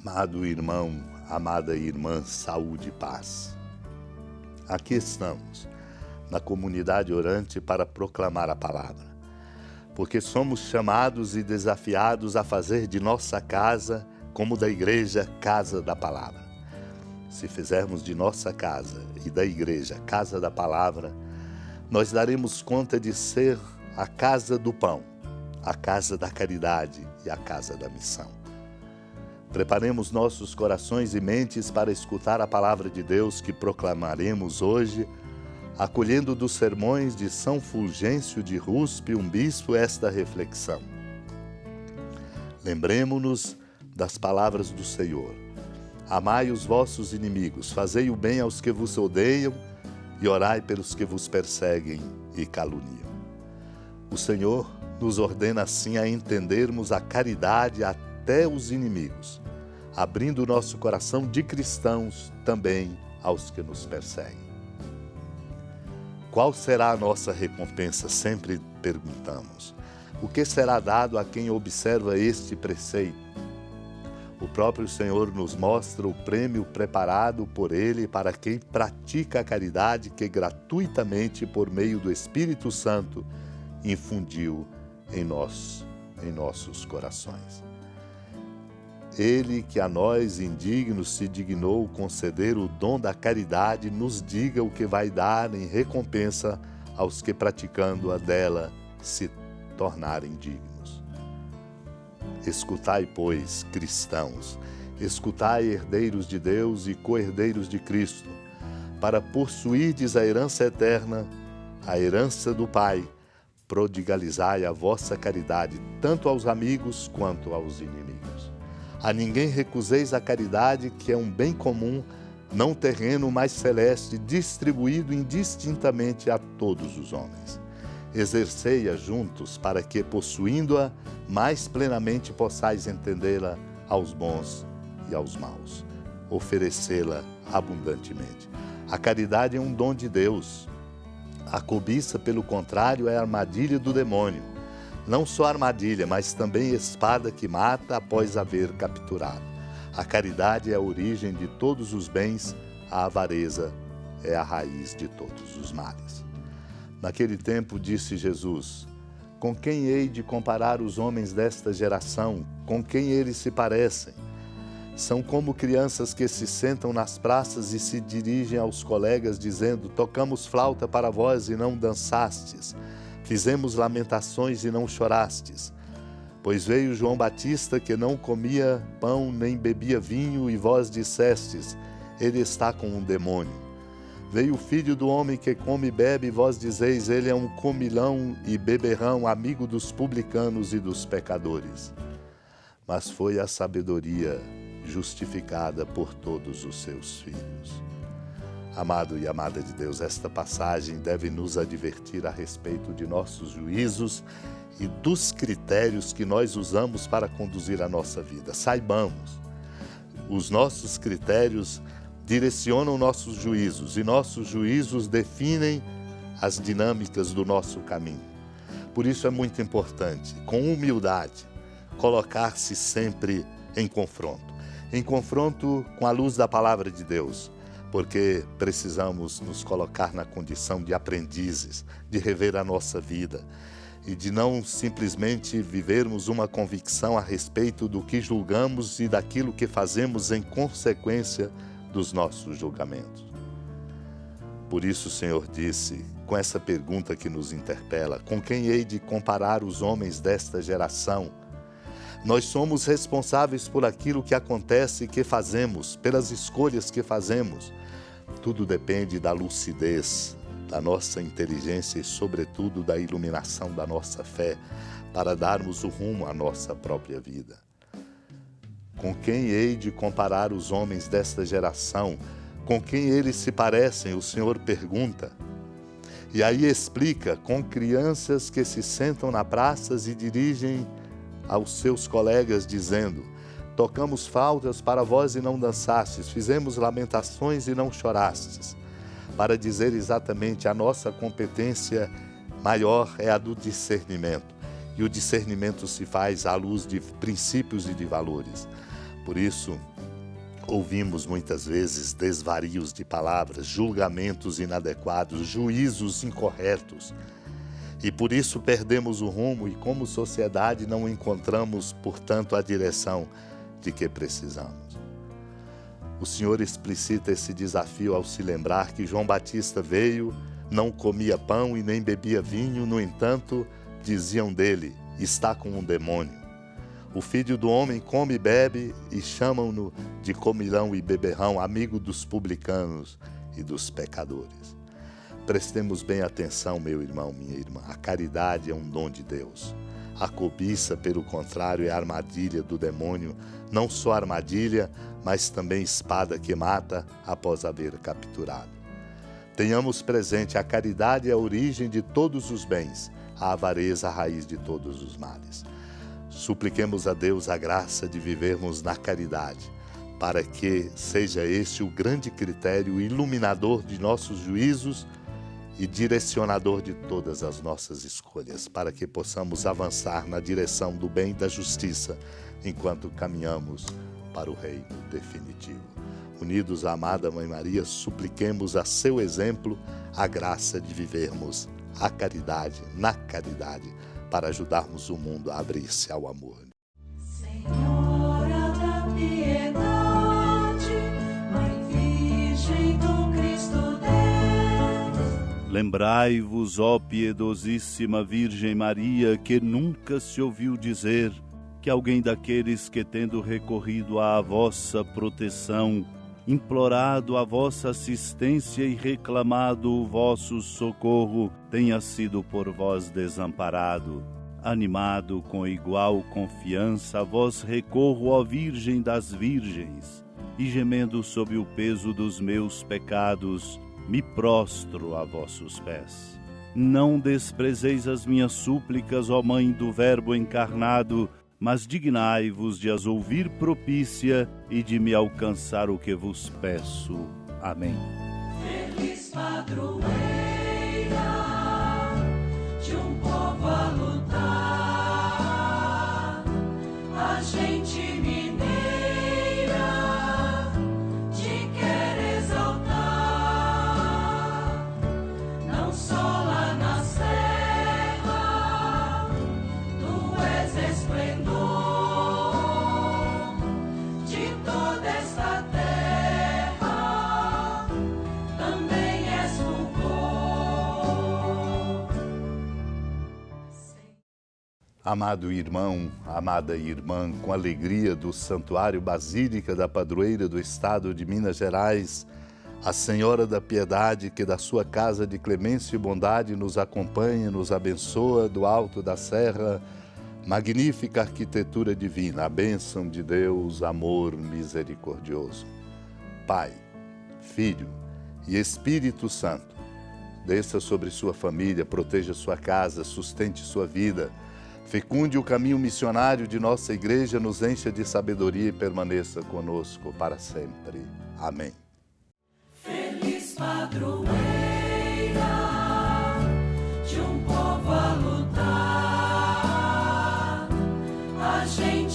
Amado irmão, amada irmã, saúde e paz. Aqui estamos, na comunidade orante, para proclamar a palavra, porque somos chamados e desafiados a fazer de nossa casa, como da igreja, casa da palavra. Se fizermos de nossa casa e da igreja casa da palavra, nós daremos conta de ser a casa do pão, a casa da caridade e a casa da missão. Preparemos nossos corações e mentes para escutar a palavra de Deus que proclamaremos hoje, acolhendo dos sermões de São Fulgêncio de Ruspe, um bispo, esta reflexão. Lembremo-nos das palavras do Senhor. Amai os vossos inimigos, fazei o bem aos que vos odeiam e orai pelos que vos perseguem e caluniam. O Senhor nos ordena assim a entendermos a caridade até os inimigos, abrindo o nosso coração de cristãos também aos que nos perseguem. Qual será a nossa recompensa? Sempre perguntamos. O que será dado a quem observa este preceito? O próprio Senhor nos mostra o prêmio preparado por Ele para quem pratica a caridade que gratuitamente, por meio do Espírito Santo, infundiu em nossos corações. Ele que a nós indignos se dignou conceder o dom da caridade, nos diga o que vai dar em recompensa aos que praticando-a dela se tornarem dignos. Escutai, pois, cristãos, escutai, herdeiros de Deus e co-herdeiros de Cristo, para possuirdes a herança eterna, a herança do Pai, prodigalizai a vossa caridade, tanto aos amigos quanto aos inimigos. A ninguém recuseis a caridade, que é um bem comum, não terreno, mas celeste, distribuído indistintamente a todos os homens. Exercei-a juntos, para que, possuindo-a, mais plenamente possais entendê-la aos bons e aos maus, oferecê-la abundantemente. A caridade é um dom de Deus. A cobiça, pelo contrário, é a armadilha do demônio. Não só armadilha, mas também espada que mata após haver capturado. A caridade é a origem de todos os bens, a avareza é a raiz de todos os males. Naquele tempo disse Jesus: com quem hei de comparar os homens desta geração? Com quem eles se parecem? São como crianças que se sentam nas praças e se dirigem aos colegas dizendo: tocamos flauta para vós e não dançastes. Fizemos lamentações e não chorastes. Pois veio João Batista, que não comia pão nem bebia vinho, e vós dissestes: ele está com um demônio. Veio o Filho do Homem, que come e bebe, e vós dizeis: ele é um comilão e beberrão, amigo dos publicanos e dos pecadores. Mas foi a sabedoria justificada por todos os seus filhos. Amado e amada de Deus, esta passagem deve nos advertir a respeito de nossos juízos e dos critérios que nós usamos para conduzir a nossa vida. Saibamos, os nossos critérios direcionam nossos juízos e nossos juízos definem as dinâmicas do nosso caminho. Por isso é muito importante, com humildade, colocar-se sempre em confronto com a luz da palavra de Deus, porque precisamos nos colocar na condição de aprendizes, de rever a nossa vida e de não simplesmente vivermos uma convicção a respeito do que julgamos e daquilo que fazemos em consequência dos nossos julgamentos. Por isso o Senhor disse, com essa pergunta que nos interpela: com quem hei de comparar os homens desta geração? Nós somos responsáveis por aquilo que acontece e que fazemos, pelas escolhas que fazemos. Tudo depende da lucidez, da nossa inteligência e, sobretudo, da iluminação da nossa fé para darmos o rumo à nossa própria vida. Com quem hei de comparar os homens desta geração? Com quem eles se parecem? O Senhor pergunta. E aí explica: com crianças que se sentam na praça e dirigem aos seus colegas dizendo: tocamos flautas para vós e não dançastes, fizemos lamentações e não chorastes. Para dizer exatamente, a nossa competência maior é a do discernimento. E o discernimento se faz à luz de princípios e de valores. Por isso, ouvimos muitas vezes desvarios de palavras, julgamentos inadequados, juízos incorretos. E por isso perdemos o rumo e, como sociedade, não encontramos, portanto, a direção de que precisamos. O Senhor explicita esse desafio ao se lembrar que João Batista veio, não comia pão e nem bebia vinho, no entanto, diziam dele, está com um demônio. O Filho do Homem come e bebe e chamam-no de comilão e beberrão, amigo dos publicanos e dos pecadores. Prestemos bem atenção, meu irmão, minha irmã. A caridade é um dom de Deus. A cobiça, pelo contrário, é a armadilha do demônio. Não só armadilha, mas também espada que mata após haver capturado. Tenhamos presente, a caridade é a origem de todos os bens, a avareza a raiz de todos os males. Supliquemos a Deus a graça de vivermos na caridade, para que seja este o grande critério iluminador de nossos juízos e direcionador de todas as nossas escolhas, para que possamos avançar na direção do bem e da justiça, enquanto caminhamos para o reino definitivo. Unidos à amada Mãe Maria, supliquemos a seu exemplo a graça de vivermos a caridade, na caridade, para ajudarmos o mundo a abrir-se ao amor. Senhora da piedade, Mãe Virgem do Cristo Deus. Lembrai-vos, ó piedosíssima Virgem Maria, que nunca se ouviu dizer que alguém daqueles que, tendo recorrido à vossa proteção, implorado a vossa assistência e reclamado o vosso socorro, tenha sido por vós desamparado. Animado com igual confiança, a vós recorro, ó Virgem das Virgens, e gemendo sob o peso dos meus pecados, me prostro a vossos pés. Não desprezeis as minhas súplicas, ó Mãe do Verbo encarnado, mas dignai-vos de as ouvir propícia e de me alcançar o que vos peço. Amém. Feliz padroeira de um povo a lutar, a gente mineira te quer exaltar, não só lá na serra, tu és esplendor de toda esta terra, também és fulgor. Amado irmão, amada irmã, com alegria do Santuário Basílica da Padroeira do Estado de Minas Gerais, a Senhora da Piedade, que da sua casa de clemência e bondade nos acompanha, nos abençoa do alto da serra, magnífica arquitetura divina, a bênção de Deus, amor misericordioso. Pai, Filho e Espírito Santo, desça sobre sua família, proteja sua casa, sustente sua vida, fecunde o caminho missionário de nossa igreja, nos encha de sabedoria e permaneça conosco para sempre. Amém. Feliz padroeira de um povo a lutar, a gente